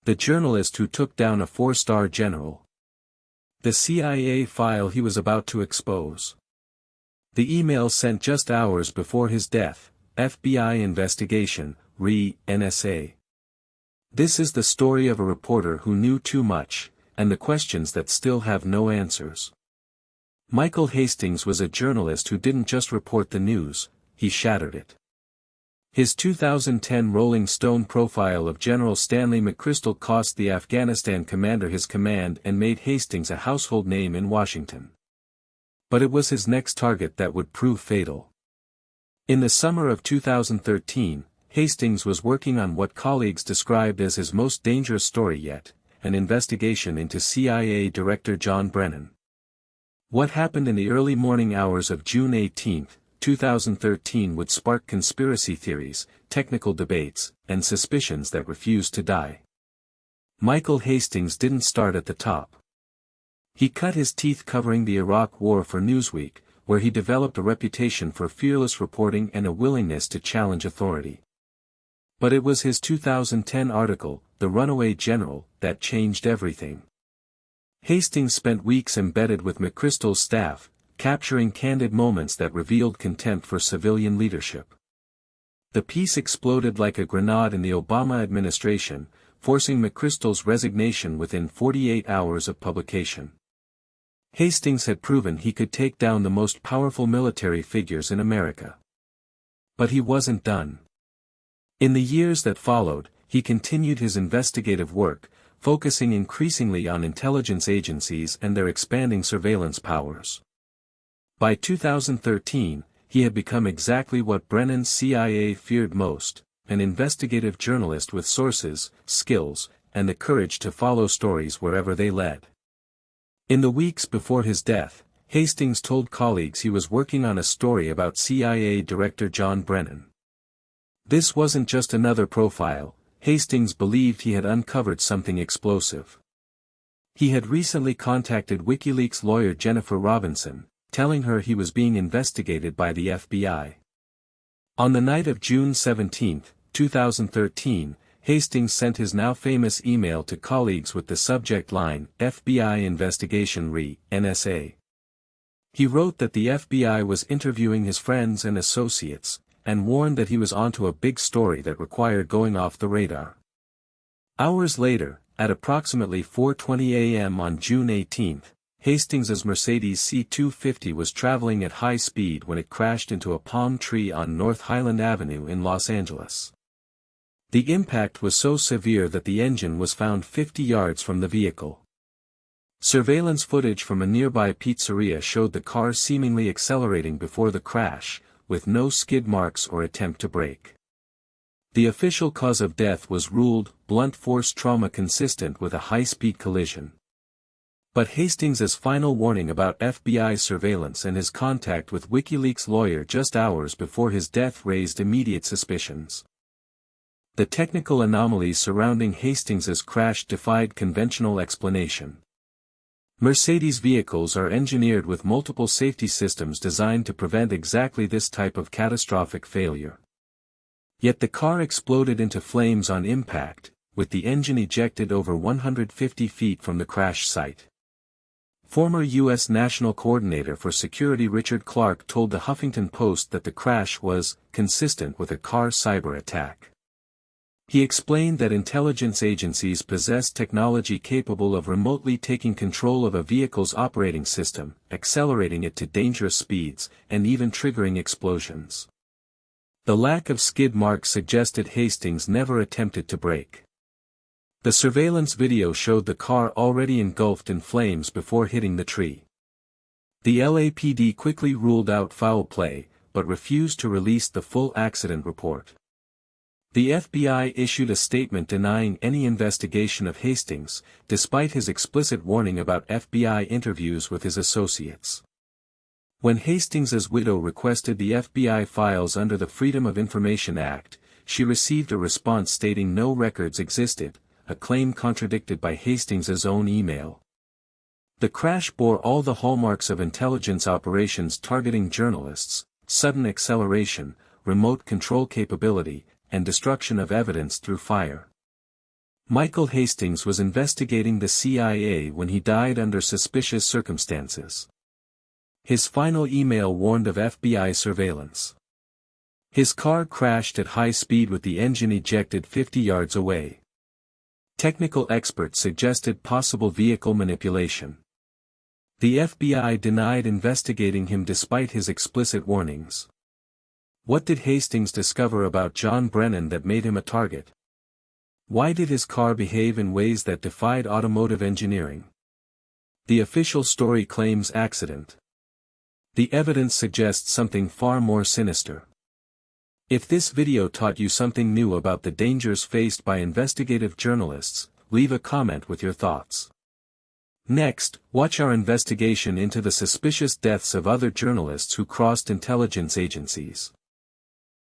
The journalist who took down a 4-star general. The CIA file he was about to expose. The email sent just hours before his death, FBI investigation, NSA. This is the story of a reporter who knew too much, and the questions that still have no answers. Michael Hastings was a journalist who didn't just report the news, he shattered it. His 2010 Rolling Stone profile of General Stanley McChrystal cost the Afghanistan commander his command and made Hastings a household name in Washington. But it was his next target that would prove fatal. In the summer of 2013, Hastings was working on what colleagues described as his most dangerous story yet, an investigation into CIA Director John Brennan. What happened in the early morning hours of June 18, 2013 would spark conspiracy theories, technical debates, and suspicions that refused to die. Michael Hastings didn't start at the top. He cut his teeth covering the Iraq War for Newsweek, where he developed a reputation for fearless reporting and a willingness to challenge authority. But it was his 2010 article, The Runaway General, that changed everything. Hastings spent weeks embedded with McChrystal's staff, capturing candid moments that revealed contempt for civilian leadership. The piece exploded like a grenade in the Obama administration, forcing McChrystal's resignation within 48 hours of publication. Hastings had proven he could take down the most powerful military figures in America. But he wasn't done. In the years that followed, he continued his investigative work, focusing increasingly on intelligence agencies and their expanding surveillance powers. By 2013, he had become exactly what Brennan's CIA feared most, an investigative journalist with sources, skills, and the courage to follow stories wherever they led. In the weeks before his death, Hastings told colleagues he was working on a story about CIA Director John Brennan. This wasn't just another profile, Hastings believed he had uncovered something explosive. He had recently contacted WikiLeaks lawyer Jennifer Robinson, telling her he was being investigated by the FBI. On the night of June 17, 2013, Hastings sent his now famous email to colleagues with the subject line, FBI investigation NSA. He wrote that the FBI was interviewing his friends and associates, and warned that he was onto a big story that required going off the radar. Hours later, at approximately 4:20 a.m. on June 18, Hastings's Mercedes C250 was traveling at high speed when it crashed into a palm tree on North Highland Avenue in Los Angeles. The impact was so severe that the engine was found 50 yards from the vehicle. Surveillance footage from a nearby pizzeria showed the car seemingly accelerating before the crash, with no skid marks or attempt to brake. The official cause of death was ruled blunt force trauma consistent with a high-speed collision. But Hastings's final warning about FBI surveillance and his contact with WikiLeaks lawyer just hours before his death raised immediate suspicions. The technical anomalies surrounding Hastings's crash defied conventional explanation. Mercedes vehicles are engineered with multiple safety systems designed to prevent exactly this type of catastrophic failure. Yet the car exploded into flames on impact, with the engine ejected over 150 feet from the crash site. Former U.S. National Coordinator for Security Richard Clark told the Huffington Post that the crash was consistent with a car cyber attack. He explained that intelligence agencies possess technology capable of remotely taking control of a vehicle's operating system, accelerating it to dangerous speeds, and even triggering explosions. The lack of skid marks suggested Hastings never attempted to brake. The surveillance video showed the car already engulfed in flames before hitting the tree. The LAPD quickly ruled out foul play, but refused to release the full accident report. The FBI issued a statement denying any investigation of Hastings, despite his explicit warning about FBI interviews with his associates. When Hastings's widow requested the FBI files under the Freedom of Information Act, she received a response stating no records existed, a claim contradicted by Hastings's own email. The crash bore all the hallmarks of intelligence operations targeting journalists: sudden acceleration, remote control capability, and destruction of evidence through fire. Michael Hastings was investigating the CIA when he died under suspicious circumstances. His final email warned of FBI surveillance. His car crashed at high speed with the engine ejected 50 yards away. Technical experts suggested possible vehicle manipulation. The FBI denied investigating him despite his explicit warnings. What did Hastings discover about John Brennan that made him a target? Why did his car behave in ways that defied automotive engineering? The official story claims accident. The evidence suggests something far more sinister. If this video taught you something new about the dangers faced by investigative journalists, leave a comment with your thoughts. Next, watch our investigation into the suspicious deaths of other journalists who crossed intelligence agencies.